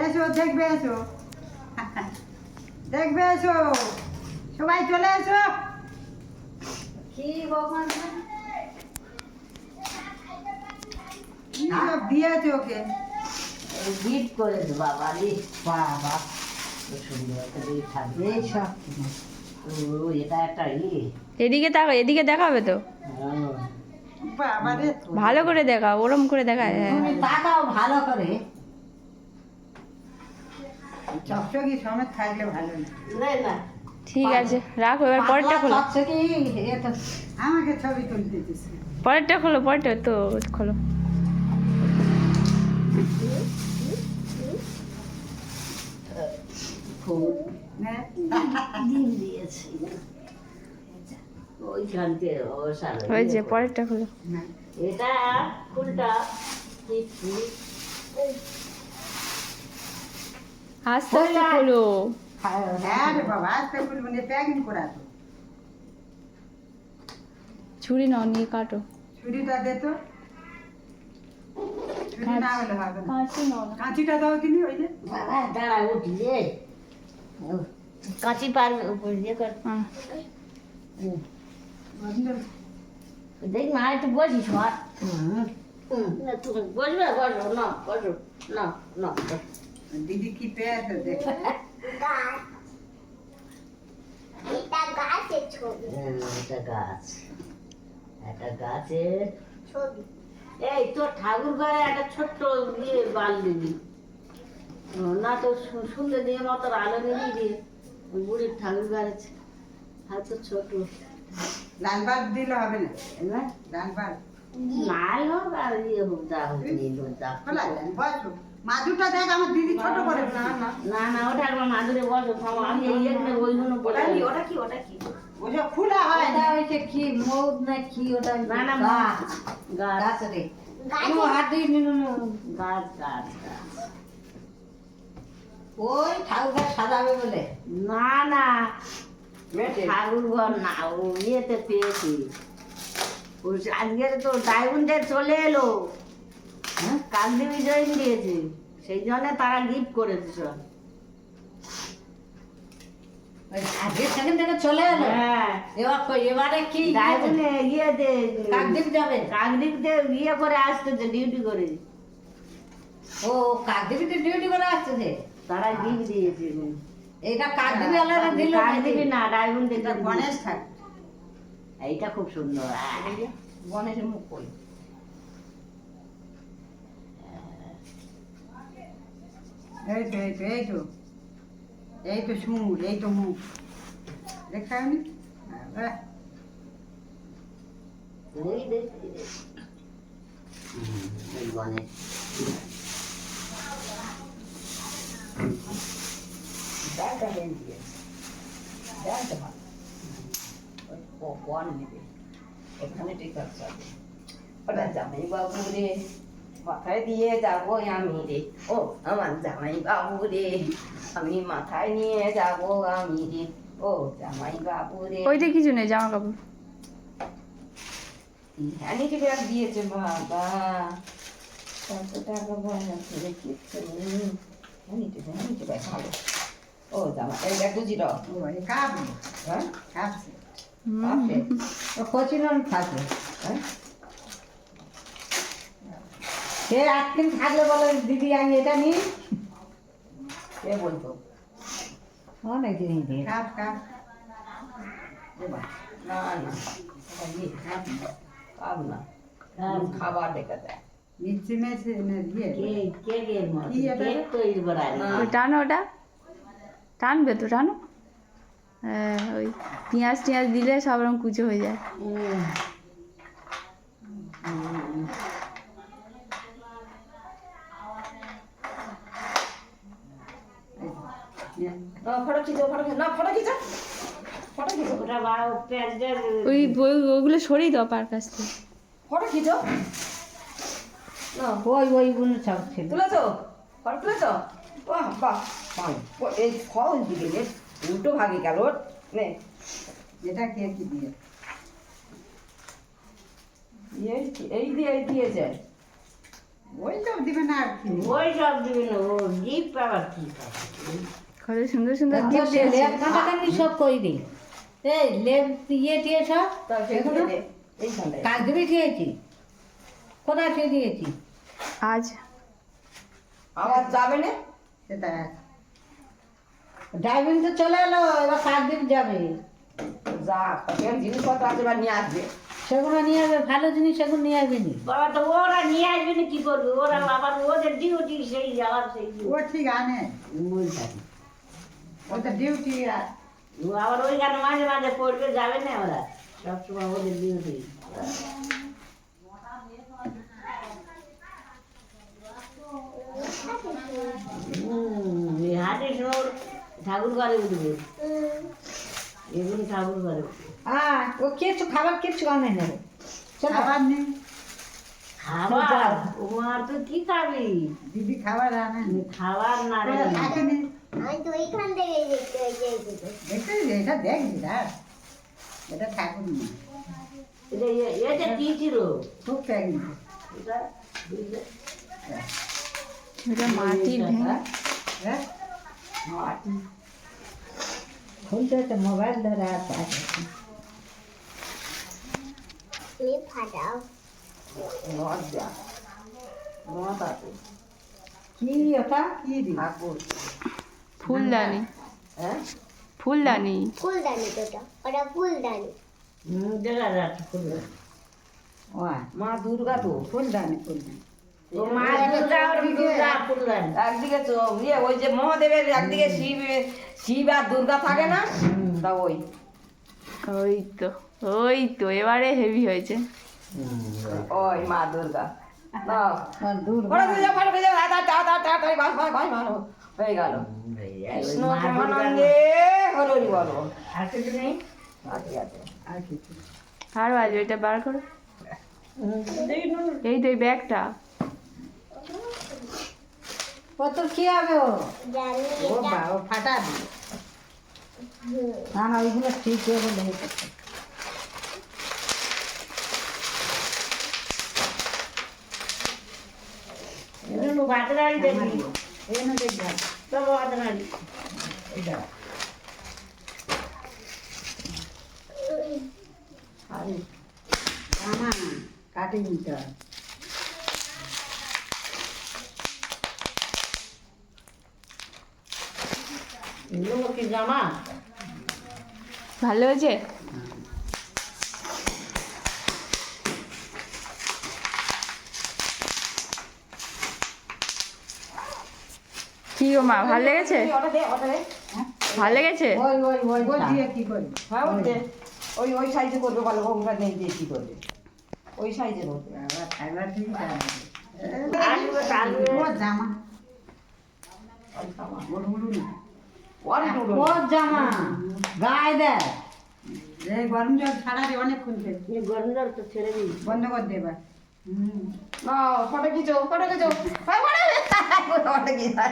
এসো দেখবে, এসো দেখবে, এসো সবাই চলে এসো। কি ভগবান কি সব দিয়েছে ওকে? গিফট করেছে বাবা রে বাবা খুব সুন্দর একটা গিফট থাকবে এই সব ও এটা একটা এদিকে তাকাও, এদিকে দেখাবে তো, বাবা রে, ভালো করে দেখাও, ওরম করে দেখায়। হ্যাঁ তুমি তাকাও ভালো করে চকচকি সমেত থাকলে ভালো না। না না ঠিক আছে, রাখো, এবার পরেরটা খোলো। চকচকে এটা আমাকে ছবি তুলতে দিচ্ছে। পরেরটা খোলো, পরেরটা তো খোলো। ফুল হ্যাঁ ডিম দিয়েছি ওইখান থেকে ওই যে পরেরটা খোলো। এটা ফুলটা কি ফুল আস্তে আস্তে খোলো। হ্যাঁ রে বাবা, আজকে খুলবো না, প্যাকিং করা তো। ছুরি নাও, নিয়ে কাটো। ছুরিটা দে তো, ছুরি না হলে হবে না। কাঁচি নাও না। কাঁচিটা দাও কিনি, ওই যে বাবা দাঁড়া উঠলে কাঁচি পারবে উপর দিয়ে কর হ্যাঁ। দেখ না একটু বসিস মা না তুমি বসবে বসো না বসো না না দিদি কি পেয়েছে দেখ। এটা গাছ একটা গাছের ছবি এই তোর ঠাকুর ঘরে একটা ছোট্ট ইয়ে বাল দিবি না তো সুন্দর দিয়ে মতো আলো নিবি দিয়ে ওই বুড়ির ঠাকুর ঘরে হয়তো ছোট লাল বাল্ব দিলে হবে না, এবার লাল বাল্ব লাল হোক আর ইয়ে হোক যা হোক নীল হোক যা হোক। খোলা যায়, বসো। মাদুরটা দেখ, আমার দিদি ছোট করে না না না না ওটা একবার মাদুরে বসো থামো আমি এই এখানে ওইগুলো বলে ওটা কি ওসব খোলা হয় না। হয়েছে কি মৌদ না কি ওটা না না গাছ গাছ রে হাত দিয়ে নিল গাছ গাছ গাছ ওই ঠাকুর সাজাবে বলে না না ঠাকুর ঘর না ও ইয়েতে পেয়েছি ও আজকে তো ডায়মন্ডে চলে এলো কাকদেবী জয়েন দিয়েছে সেই জন্য তারা গিফট করেছে সব আজকে সেখান থেকে চলে এলো হ্যাঁ এবারে কি ডায়মন্ডে ইয়েতে কাকদ্বীপ যাবে কাকদ্বীপতে ইয়ে করে আসতেছে ডিউটি করে ও কাকদ্বীপতে ডিউটি করে আসতেছে তারা গিফট দিয়েছে এটা কাকদ্বীপ আলাদা দিল কাকদ্বীপে না ডায়মন্ডে এটা গণেশ ঠাকুর। এইটা খুব সুন্দর গণেশের মুখ কই এই তো এই তো এই তো এই তো সুর, এই তো মুখ দেখা আমি এই দেখ এই গণেশ ডাটা দেন দিয়ে ডাটা ভালো ও কোন নেবে এখানে ঠিক আছে ওটা জামাই বাবু রে মাথায় দিয়ে যাবো আমি রে ও আমার জামাই বাবু রে আমি মাথায় নিয়ে যাবো আমি রে ও জামাই বাবু রে ওইটা কিছু নেই, জামা কাপড়। হ্যানিটি ব্যাগ দিয়েছে বাবা কত টাকা বয়না করে কিচ্ছু নেই হ্যানিটি ব্যাগ ভালো ও জামা এই ব্যাগ বুঝি র ও এই কাপ হ্যাঁ কাপছে আছে ও কচিরন থাকে হ্যাঁ সে একদিন থাকলে বলে দিদি আমি এটা নিই কে বলতো অনেক দিন দিয়ে কাপ কাপ না না কাব না খাবার দেখা যায় মিষ্টি মেশে দিয়ে কি এটা? ওই টানো, ওটা টানবে তো, টানো। হ্যাঁ, ওই পেঁয়াজ টিয়াজ দিলে সব রকম কুচো হয়ে যায়। ওই ওইগুলো সরিয়ে দাও পার কাছ থেকে। ওই ওইগুলো সব ছিল এই ফল দিকে নে উল্টো ভাগে গেল নে এটা কে কি দিয়ে এই দিয়ে যায় ওই সব দিবে না আর কি ওই সব দিবি না, ও গিফট আবার কি পাবে? কত সুন্দর সুন্দর তো গিফট সে দিয়েছে লেপ কাটাকাটি সব কই দি এই লেপ ইয়ে টিয়ে সব তা এগুলো সেগুলো এইখানটায় কাজ দিবি ঠিয়েছি কোথায় ঠিয়ে দিয়েছি আজ আবার যাবে না। সেটা ড্রাইভিং তো চলে এলো এবার কাজ দিন যাবে যা সেখানে জিনিসপত্র আছে বা নিয়ে আসবে। সেগুলো নিয়ে আসবে ভালো জিনিস সেগুলো নিয়ে আসবে নি বাবা তো ওরা নিয়ে আসবে না, কি করবে ওরা? আবার ওদের ডিউটি সেই যাওয়ার সেই ও ঠিক আনে ও তো ডিউটি আর আবার ওই গান মাঝে মাঝে পড়বে, যাবে না ওরা সবসময় ওদের ডিউটি। হাটে শোর ঠাকুর ঘরে উঠবে, এগুলি ঠাকুর ঘরে উঠবে। ও কিছু খাবার কিচ্ছু আনে না রে চলো খাবার নেই খাবার ও আর তো কি খাবি? দিদি খাবার আনে খাবার না রে, থাকেনি আমি তো ওইখান থেকে দেখতে হয়েছে দেখতে এটা দেখ দিদা এটা ঠাকুর না এটা কি ছিল? খুব প্যাকিং এটা এটা মাটির ভেঙে হ্যাঁ খুলতে তো মোবাইল ধরে আছে তুমি ফাটাও লজ্জা মত আছে কি ওটা কি দি ঠাকুর। ফুলদানি হ্যাঁ ফুলদানি ফুলদানি তো ওটা ফুলদানি দেখা যাচ্ছে ফুলদানি। ও মা দুর্গা তো ফুলদানি ফুলদানি ও মা দুর্গা আর দুর্গা ফুলদানি। একদিকে তো ইয়ে ওই যে মহাদেবের একদিকে শিব আর দুর্গা থাকে না, তা ওই ওই তো এবারে হেভি হয়েছে ওই মা দুর্গা। নাও দূর ফটো তুলে যাও, ফটো তুলে যাও, তাড়াতাড়ি বাস হয়ে গেল। কৃষ্ণ প্রেমানন্দে হরি বলো। আর কিছু নেই? বাকি আছে আর কিছু আর বাজবে এটা বার করো এই তো এই ব্যাগটা কত কি হবে ও জানি ও বা ও ফাটা দি না না ওইগুলো ঠিক হয়ে বলে বাতরাড়ি দেখি এই না দেখ ভাই তো বাতরাড়ি এটা আরে জামা কাটি নিতে হয় এগুলো কি জামা? ভালো হয়েছে কি গো মা ভালো লেগেছে ওটা দে, ওটা দে। ভালো লেগেছে ওই ওই ওই ও দিয়ে কি করি হ্যাঁ ওই দে। ওই সাইজে করবে ভালো, ওটা নেই দিয়ে কি করবে? ওই সাইজে করবে। আবার খাইবার ঠিক আছে আসবে আসবে ও জামা ওই জামা। বড় বড় না ওয়ান টু ও জামা গায়ে দেয় এই গরম জল ছাড়া রে অনেক খুলতে গরম জল তো ছেড়ে দিই। বন্ধ করে দে এবার না ফটো খিচো, ফটো খিচো। ফটো খিচো।